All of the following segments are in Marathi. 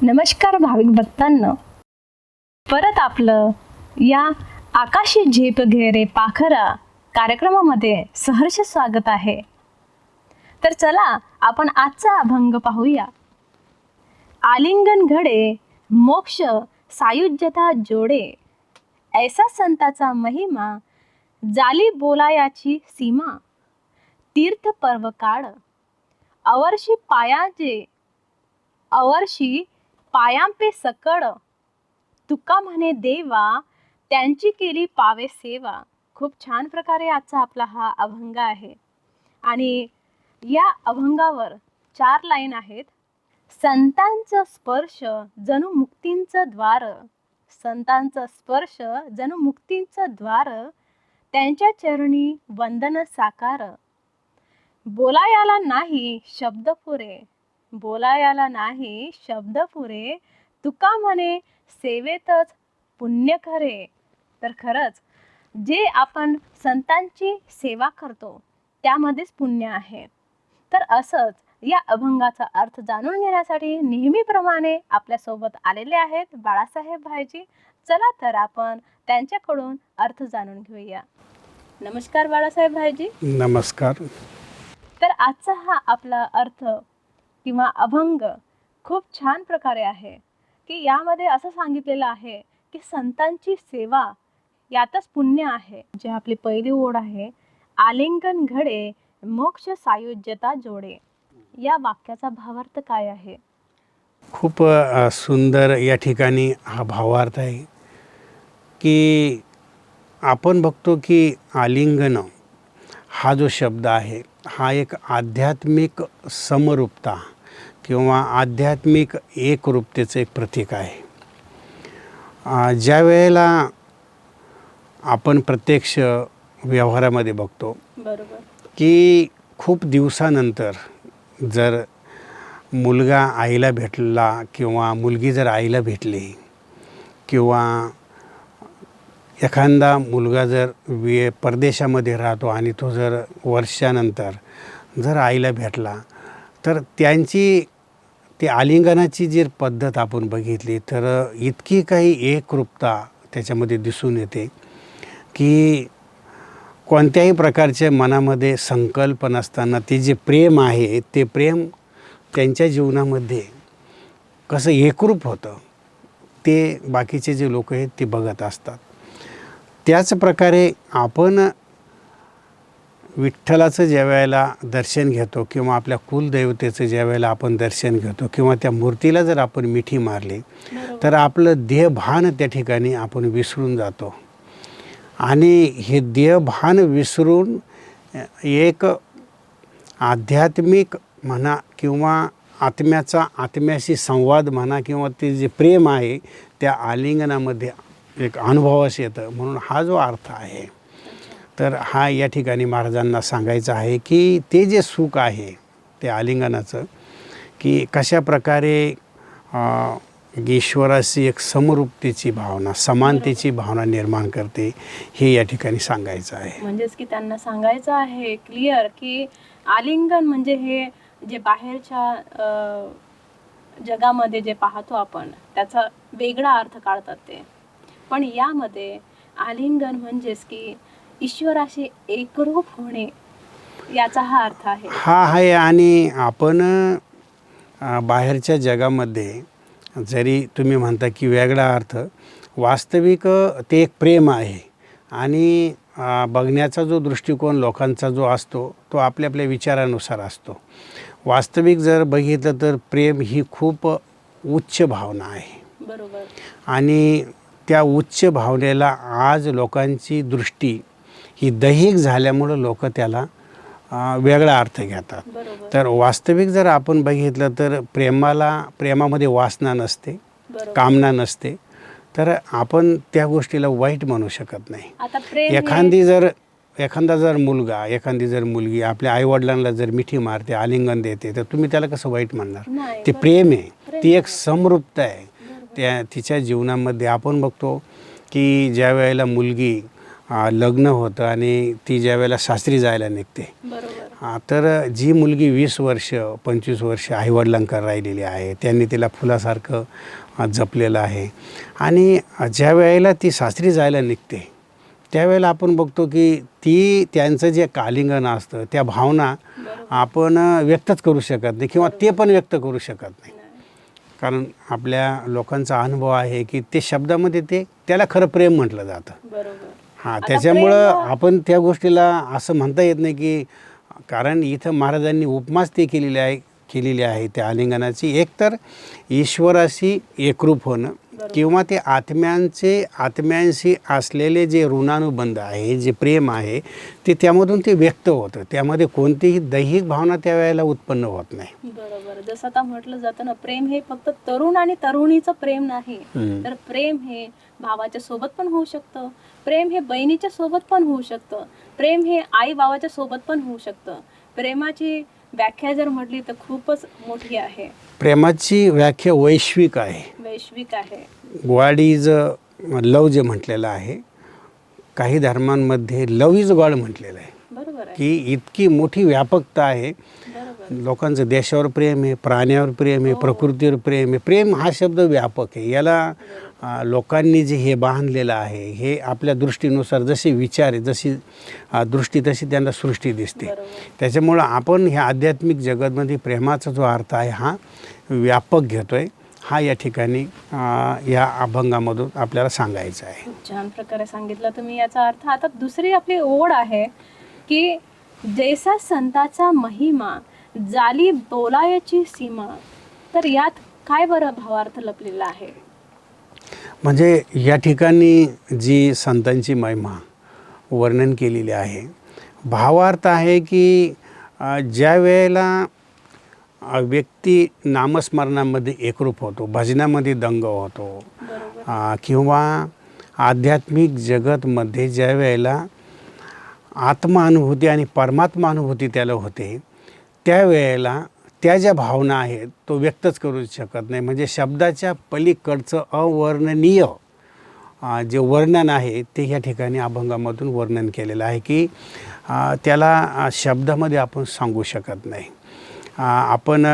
नमस्कार भाविक भक्तांनो, परत आपलं या आकाशी झेप घेरे पाखरा कार्यक्रमामध्ये सहर्ष स्वागत आहे. तर चला आपण आजचा अभंग पाहूया. आलिंगन घडे मोक्ष सायुज्यता जोडे, ऐसा संताचा महिमा जाली बोलायाची सीमा. तीर्थ पर्व काळ अवर्षी पायांपे सकळ, तुका म्हणे देवा त्यांची केली पावे सेवा. खूप छान प्रकारे आजचा आपला हा अभंग आहे आणि या अभंगावर 4 लाईन आहेत. संतांचा स्पर्श जणू मुक्तींचं द्वार, संतांचा स्पर्श जणू मुक्तींचं द्वार, त्यांच्या चरणी वंदन साकार. बोलायाला नाही शब्द पुरे, बोलायाला नाही शब्द पुरे, तुका म्हणे सेवेतच पुण्य खरे. तर खरंच जे आपण संतांची सेवा करतो त्यामध्येच पुण्य आहे. तर असंच या अभंगाचा अर्थ जाणून घेण्यासाठी नेहमीप्रमाणे आपल्यासोबत आलेले आहेत बाळासाहेब भाईजी. चला तर आपण त्यांच्याकडून अर्थ जाणून घेऊया. नमस्कार बाळासाहेब भाईजी. नमस्कार. तर आजचा हा आपला अर्थ किंवा अभंग खूप छान प्रकारे आहे की यामध्ये असं सांगितलेलं आहे की संतांची सेवा यातच पुण्य आहे. जे आपली पहिली ओळ आहे, आलिंगन घडे मोक्ष सायुज्यता जोडे, या वाक्याचा भावार्थ काय आहे? खूप सुंदर या ठिकाणी हा भावार्थ आहे की आपण बघतो की आलिंगन हा जो शब्द आहे हा एक आध्यात्मिक समरूपता किंवा आध्यात्मिक एकरूपतेचं एक प्रतीक आहे. ज्या वेळेला आपण प्रत्यक्ष व्यवहारामध्ये बघतो बरोबर की खूप दिवसानंतर जर मुलगा आईला भेटला किंवा मुलगी जर आईला भेटली किंवा एखादा मुलगा जर परदेशामध्ये राहतो आणि तो जर वर्षानंतर जर आईला भेटला तर त्यांची ती आलिंगनाची जी पद्धत आपण बघितली तर इतकी काही एकरूपता त्याच्यामध्ये दिसून येते की कोणत्याही प्रकारच्या मनामध्ये संकल्प नसताना ते जे प्रेम आहे ते प्रेम त्यांच्या जीवनामध्ये कसं एकरूप होतं ते बाकीचे जे लोक आहेत ते बघत असतात. त्याच प्रकारे आपण विठ्ठलाचं ज्या वेळेला दर्शन घेतो किंवा आपल्या कुलदैवतेचं ज्या वेळेला आपण दर्शन घेतो किंवा त्या मूर्तीला जर आपण मिठी मारली तर आपलं देहभान त्या ठिकाणी आपण विसरून जातो आणि हे देहभान विसरून एक आध्यात्मिक म्हणा किंवा आत्म्याशी संवाद म्हणा किंवा ते जे प्रेम आहे त्या आलिंगनामध्ये एक अनुभवास येतं. म्हणून हा जो अर्थ आहे तर हा या ठिकाणी महाराजांना सांगायचं आहे की ते जे सुख आहे ते आलिंगनाचं की कशा प्रकारे ईश्वराशी एक समरूपतेची भावना समानतेची भावना निर्माण करते हे या ठिकाणी सांगायचं आहे. म्हणजेच की त्यांना सांगायचं आहे क्लिअर की आलिंगन म्हणजे हे जे बाहेरच्या जगामध्ये जे पाहतो आपण त्याचा वेगळा अर्थ काढतात ते, पण यामध्ये आलिंगन म्हणजेच की ईश्वराशी एकरूप होणे याचा हा अर्थ आहे. हा आहे. आणि आपण बाहेरच्या जगामध्ये जरी तुम्ही म्हणता की वेगळा अर्थ, वास्तविक ते एक प्रेम आहे आणि बघण्याचा जो दृष्टिकोन लोकांचा जो असतो तो आपल्या आपल्या विचारानुसार असतो. वास्तविक जर बघितलं तर प्रेम ही खूप उच्च भावना आहे. बरोबर. आणि त्या उच्च भावनेला आज लोकांची दृष्टी ही दैहिक झाल्यामुळं लोक त्याला वेगळा अर्थ घेतात. तर वास्तविक जर आपण बघितलं तर प्रेमामध्ये वासना नसते, कामना नसते, तर आपण त्या गोष्टीला वाईट म्हणू शकत नाही. एखादा जर मुलगा एखादी जर मुलगी आपल्या आईवडिलांना जर मिठी मारते, आलिंगन देते, तर तुम्ही त्याला कसं वाईट म्हणणार? ते प्रेम आहे, ती एक समरूपता आहे तिच्या जीवनामध्ये. आपण बघतो की ज्या वेळेला मुलगी लग्न होतं आणि ती ज्या वेळेला सासरी जायला निघते तर जी मुलगी 20 वर्ष 25 वर्ष आईवडिलांकडे राहिलेली आहे, त्यांनी तिला फुलासारखं जपलेलं आहे आणि ज्या वेळेला ती सासरी जायला निघते त्यावेळेला आपण बघतो की ती त्यांचं जे आलिंगन असतं त्या भावना आपण व्यक्तच करू शकत नाही किंवा ते पण व्यक्त करू शकत नाही. कारण आपल्या लोकांचा अनुभव आहे की ते शब्दामध्ये त्याला खरं प्रेम म्हटलं जातं. हां, त्याच्यामुळं आपण त्या गोष्टीला असं म्हणता येत नाही की, कारण इथं महाराजांनी उपमाच ते केलेली आहे त्या आलिंगनाची. एक तर ईश्वराशी एकरूप होणं किंवा ते आत्म्यांशी असलेले जे ऋणानुबंध आहे, जे प्रेम आहे, ते त्यामधून ते व्यक्त होतं. त्यामध्ये कोणतीही दैहिक भावना त्यावेळेला उत्पन्न होत नाही. बरोबर. जसं आता म्हटलं जातं ना, प्रेम हे फक्त तरुण आणि तरुणीचं प्रेम नाही, तर प्रेम हे भावाच्या सोबत पण होऊ शकतं, प्रेम हे बहिणीच्या सोबत पण होऊ शकतं, प्रेम हे आई बाबाच्या सोबत पण होऊ शकतं. प्रेमाची व्याख्या जर म्हटली तर खूपच मोठी आहे. प्रेमाची व्याख्या वैश्विक आहे. गॉड इज लव जे म्हटलेलं आहे, काही धर्मांमध्ये लव इज गॉड म्हटलेलं आहे. बरोबर आहे की इतकी मोठी व्यापकता आहे. लोकांचं देशावर प्रेम आहे, प्राण्यावर प्रेम आहे, प्रकृतीवर प्रेम आहे. प्रेम हा शब्द व्यापक आहे. याला लोकांनी जे हे बांधलेलं आहे, हे आपल्या दृष्टीनुसार जसे विचार आहे, जशी दृष्टी तशी त्यांना सृष्टी दिसते. त्याच्यामुळं आपण ह्या आध्यात्मिक जगतमध्ये प्रेमाचा जो अर्थ आहे हा व्यापक घेतोय. हा या ठिकाणी या अभंगामधून आपल्याला सांगायचं आहे. खूप छान प्रकारे सांगितलं तुम्ही याचा अर्थ. आता दुसरी आपली ओढ आहे की जैसा संताचा महिमा जाली बोलायची सीमा. तर यात काय बरं भावार्थ लपलेला आहे? म्हणजे या ठिकाणी जी संतांची महिमा वर्णन केलेली आहे, भावार्थ आहे की ज्या वेळेला व्यक्ती नामस्मरणामध्ये एकरूप होतो, भजनामध्ये दंग होतो, किंवा आध्यात्मिक जगतमध्ये ज्या वेळेला आत्मानुभूती आणि परमात्मानुभूती त्याला होते, त्यावेळेला त्या ज्या भावना आहेत तो व्यक्तच करू शकत नाही. म्हणजे शब्दाच्या पलीकडचं अवर्णनीय जे वर्णन आहे ते या ठिकाणी अभंगामधून वर्णन केलेलं आहे की त्याला शब्दामध्ये आपण सांगू शकत नाही. आपण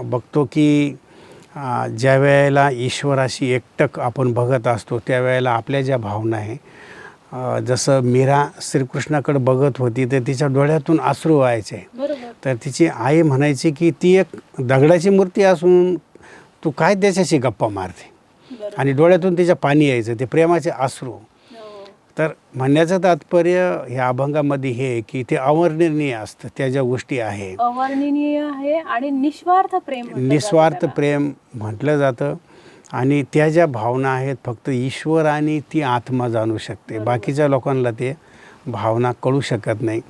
बघतो की ज्या वेळेला ईश्वराशी एकटक आपण बघत असतो त्यावेळेला आपल्या ज्या भावना आहे, जसं मीरा श्रीकृष्णाकडे बघत होती तर तिच्या डोळ्यातून अश्रू व्हायचे. तर तिची आई म्हणायची की ती एक दगडाची मूर्ती असून तू काय त्याच्याशी गप्पा मारते, आणि डोळ्यातून तिच्या पाणी यायचं, ते प्रेमाचे अश्रू. तर म्हणण्याचं तात्पर्य ह्या अभंगामध्ये हे की ते अवर्णनीय असतं. त्या ज्या गोष्टी आहे अवर्णनीय आहे आणि निस्वार्थ प्रेम म्हटलं जातं. आणि त्या ज्या भावना आहेत फक्त ईश्वर आणि ती आत्मा जाणू शकते. बाकीच्या लोकांना ते भावना कळू शकत नाही.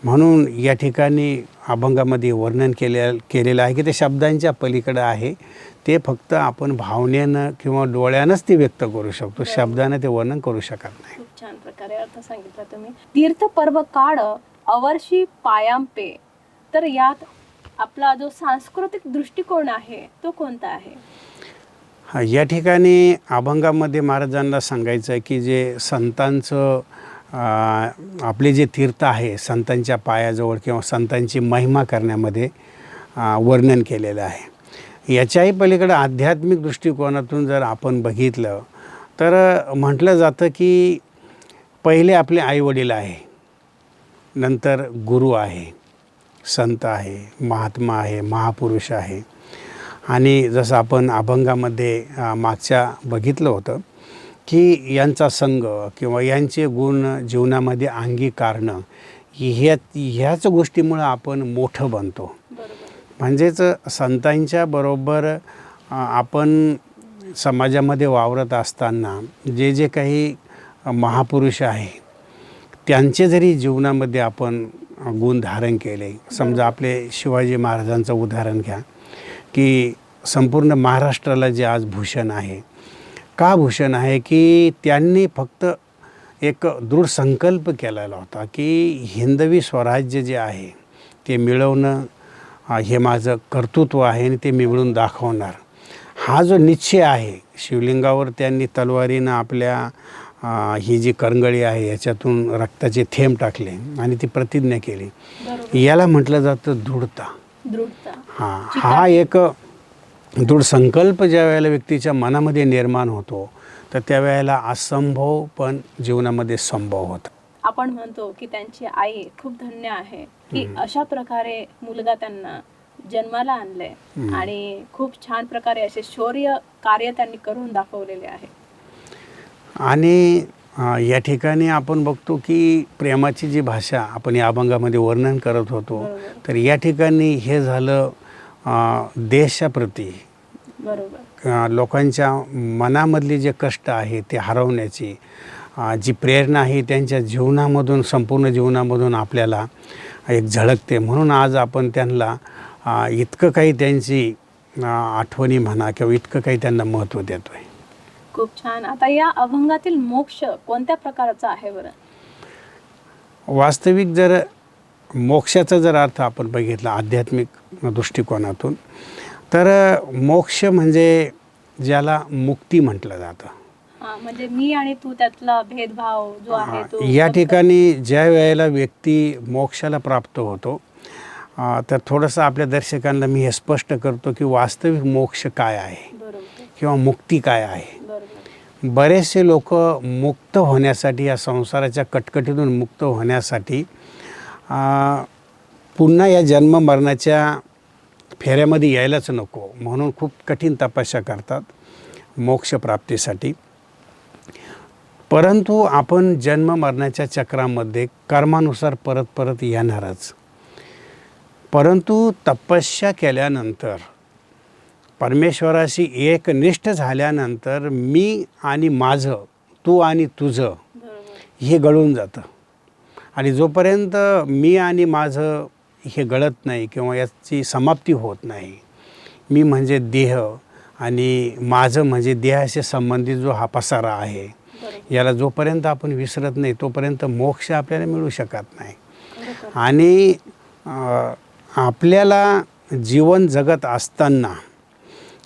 म्हणून या ठिकाणी अभंगामध्ये वर्णन केलेलं आहे की ते शब्दांच्या पलीकडं आहे. ते फक्त आपण भावनेनं किंवा डोळ्यानंच ते व्यक्त करू शकतो, शब्दानं ते वर्णन करू शकत नाही. खूप छान प्रकारे अर्थ सांगितला तुम्ही. तीर्थ पर्व काळ अवर्षी पायांपे. तर यात आपला जो सांस्कृतिक दृष्टिकोन आहे तो कोणता आहे? या ठिकाणी अभंगामध्ये महाराजांना सांगायचं आहे की जे संतांचं आपले जे तीर्थ आहे, संतांच्या पायाजवळ किंवा संतांची महिमा करण्यामध्ये वर्णन केलेलं आहे. याच्याही पलीकडे आध्यात्मिक दृष्टिकोनातून जर आपण बघितलं तर म्हटलं जातं की पहिले आपले आईवडील आहे, नंतर गुरु आहे, संत आहे, महात्मा आहे, महापुरुष आहे. आणि जसं आपण अभंगामध्ये मागच्या बघितलं होतं की यांचा संग किंवा यांचे गुण जीवनामध्ये अंगीकारणं ह्याच गोष्टीमुळं आपण मोठं बनतो. म्हणजेच संतांच्या बरोबर आपण समाजामध्ये वावरत असताना जे जे काही महापुरुष आहे त्यांचे जरी जीवनामध्ये आपण गुण धारण केले, समजा आपले शिवाजी महाराजांचं उदाहरण घ्या की संपूर्ण महाराष्ट्राला जे आज भूषण आहे, का भूषण आहे की त्यांनी फक्त एक दृढ संकल्प केलेला होता की हिंदवी स्वराज्य जे आहे ते मिळवणं हे माझं कर्तृत्व आहे आणि ते मी मिळवून दाखवणार. हा जो निश्चय आहे, शिवलिंगावर त्यांनी तलवारीनं आपल्या ही जी करंगळी आहे याच्यातून रक्ताचे थेंब टाकले आणि ती प्रतिज्ञा केली. बरोबर. याला म्हटलं जातं दृढता. दृढता. हा एक दृढ संकल्प ज्या वेळेला व्यक्तीच्या मनामध्ये निर्माण होतो तर त्यावेळेला असंभव पण जीवनामध्ये संभव होतं. आपण म्हणतो की त्यांची आई खूप धन्य आहे की अशा प्रकारे मुलगा त्यांना जन्माला आणले आणि खूप छान प्रकारे असे शौर्य कार्य त्यांनी करून दाखवलेले आहे. आणि या ठिकाणी आपण बघतो की प्रेमाची जी भाषा आपण या अभंगामध्ये वर्णन करत होतो तर या ठिकाणी हे झालं देशाप्रती बरोबर. लोकांच्या मनामधली जे कष्ट आहे ते हरवण्याची जी प्रेरणा आहे त्यांच्या जीवनामधून संपूर्ण जीवनामधून आपल्याला एक झळकते. म्हणून आज आपण त्यांना इतकं काही त्यांची आठवणी म्हणा किंवा इतकं काही त्यांना महत्त्व देतो आहे. खूप छान. आता या अभंगातील मोक्ष कोणत्या प्रकारचा आहे बरं? वास्तविक जर मोक्षाचा जर अर्थ आपण बघितला आध्यात्मिक दृष्टिकोनातून तर मोक्ष म्हणजे ज्याला मुक्ती म्हटलं जातं. म्हणजे मी आणि तू त्यातला भेदभाव जो आहे तो या ठिकाणी ज्या वेळेला व्यक्ती मोक्षाला प्राप्त होतो तर थोडंसं आपल्या दर्शकांना मी हे स्पष्ट करतो की वास्तविक मोक्ष काय आहे किंवा मुक्ती काय आहे. बरेचसे लोक मुक्त होण्यासाठी या संसाराच्या कटकटीतून मुक्त होण्यासाठी पुन्हा या जन्म मरणाच्या फेऱ्यामध्ये यायलाच नको म्हणून खूप कठीण तपस्या करतात मोक्षप्राप्तीसाठी. परंतु आपण जन्म मरणाच्या चक्रामध्ये कर्मानुसार परत परत येणारच. परंतु तपस्या केल्यानंतर परमेश्वराशी एकनिष्ठ झाल्यानंतर मी आणि माझं तू आणि तुझं हे गळून जातं. आणि जोपर्यंत मी आणि माझं हे गळत नाही किंवा याची समाप्ती होत नाही, मी म्हणजे देह आणि माझं म्हणजे देहाशी संबंधित जो हा पसारा आहे याला जोपर्यंत आपण विसरत नाही तोपर्यंत मोक्ष आपल्याला मिळू शकत नाही. आणि आपल्याला जीवन जगत असताना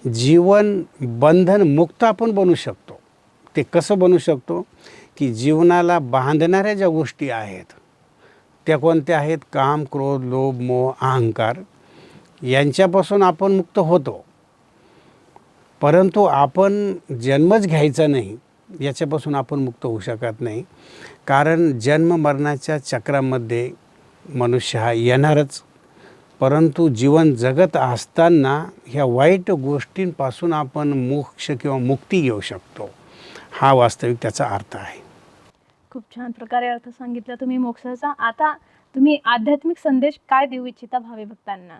जीवन बंधन मुक्त आपण बनू शकतो. ते कसं बनू शकतो की जीवनाला बांधणाऱ्या ज्या गोष्टी आहेत त्या कोणत्या आहेत? काम, क्रोध, लोभ, मोह, अहंकार यांच्यापासून आपण मुक्त होतो. परंतु आपण जन्मच घ्यायचा नाही याच्यापासून आपण मुक्त होऊ शकत नाही. कारण जन्म मरणाच्या चक्रामध्ये मनुष्य हा येणारच. परंतु जीवन जगत असताना ह्या वाईट गोष्टींपासून आपण मोक्ष किंवा मुक्ती घेऊ शकतो. हा वास्तविक त्याचा अर्थ आहे. खूप छान प्रकारे अर्थ सांगितला तुम्ही मोक्षाचा. आता तुम्ही आध्यात्मिक संदेश काय देऊ इच्छिता भावी भक्तांना?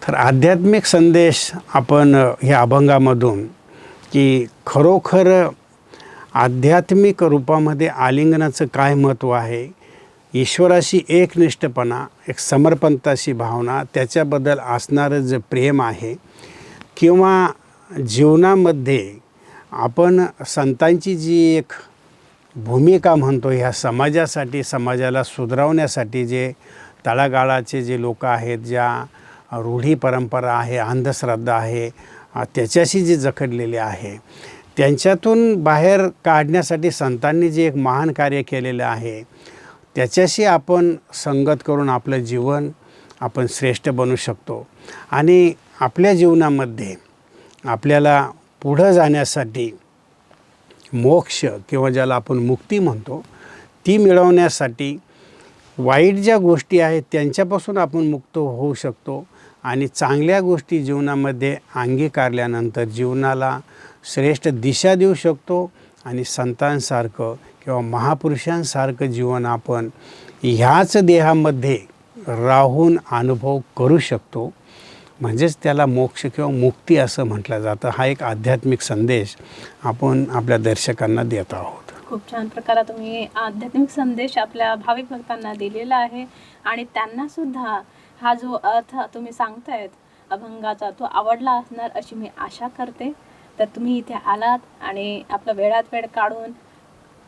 तर आध्यात्मिक संदेश आपण ह्या अभंगामधून की खरोखर आध्यात्मिक रूपामध्ये आलिंगनाचं काय महत्त्व आहे, ईश्वराशी एकनिष्ठपणा, एक समर्पणताची भावना, त्याच्याबद्दल असणारं जे प्रेम आहे किंवा जीवनामध्ये आपण संतांची जी एक भूमिका म्हणतो ह्या समाजासाठी, समाजाला सुधारवण्यासाठी जे तळागाळाचे जे लोक आहेत, ज्या रूढी परंपरा आहे, अंधश्रद्धा आहे, त्याच्याशी जे जखडलेले आहे त्यांच्यातून बाहेर काढण्यासाठी संतांनी जे एक महान कार्य केलेलं आहे त्याच्याशी आपण संगत करून आपलं जीवन आपण श्रेष्ठ बनवू शकतो. आणि आपल्या जीवनामध्ये आपल्याला पुढं जाण्यासाठी मोक्ष किंवा ज्याला आपण मुक्ती म्हणतो ती मिळवण्यासाठी वाईट ज्या गोष्टी आहेत त्यांच्यापासून आपण मुक्त होऊ शकतो. आणि चांगल्या गोष्टी जीवनामध्ये अंगीकारल्यानंतर जीवनाला श्रेष्ठ दिशा देऊ शकतो. आणि संतांसारखं किंवा महापुरुषांसारखं जीवन आपण ह्याच देहामध्ये राहून अनुभव करू शकतो. म्हणजेच त्याला मोक्ष किंवा मुक्ती असं म्हटलं जातं. हा एक आध्यात्मिक संदेश आपण आपल्या दर्शकांना देत आहोत. खूप छान प्रकारे तुम्ही आध्यात्मिक संदेश आपल्या भाविक भक्तांना दिलेला आहे आणि त्यांना सुद्धा हा जो अर्थ तुम्ही सांगतायत अभंगाचा तो आवडला असणार अशी मी आशा करते. तर तुम्ही इथे आलात आणि आपला वेळात वेळ काढून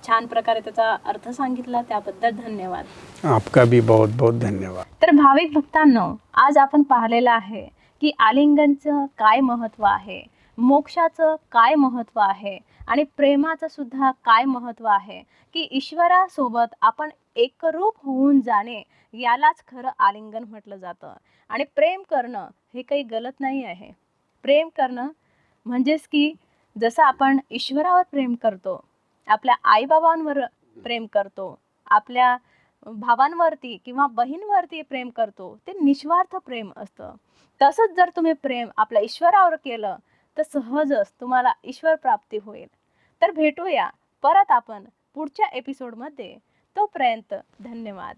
छान प्रकारे त्याचा अर्थ सांगितला त्याबद्दल धन्यवाद. आपका भी बहुत बहुत धन्यवाद. तर भाविक भक्तांनो, आज आपण पाहिलेलं आहे की आलिंगनचं काय महत्त्व आहे मोक्षाचं काय महत्त्व आहे आणि प्रेमाचं सुद्धा काय महत्त्व आहे, की ईश्वरासोबत आपण एकरूप होऊन जाणे यालाच खरं आलिंगन म्हटलं जातं. आणि प्रेम करणं हे काही गलत नाही आहे. प्रेम करणं म्हणजेच की जसं आपण ईश्वरावर प्रेम करतो, आपल्या आईबाबांवर प्रेम करतो, आपल्या भावांवरती किंवा बहिणीवरती प्रेम करतो, ते निस्वार्थ प्रेम असतं. तसंच जर तुम्ही प्रेम आपल्या ईश्वरावर केलं तर सहजच तुम्हाला ईश्वर प्राप्ती होईल. तर भेटूया परत आपण पुढच्या एपिसोडमध्ये. तोपर्यंत धन्यवाद.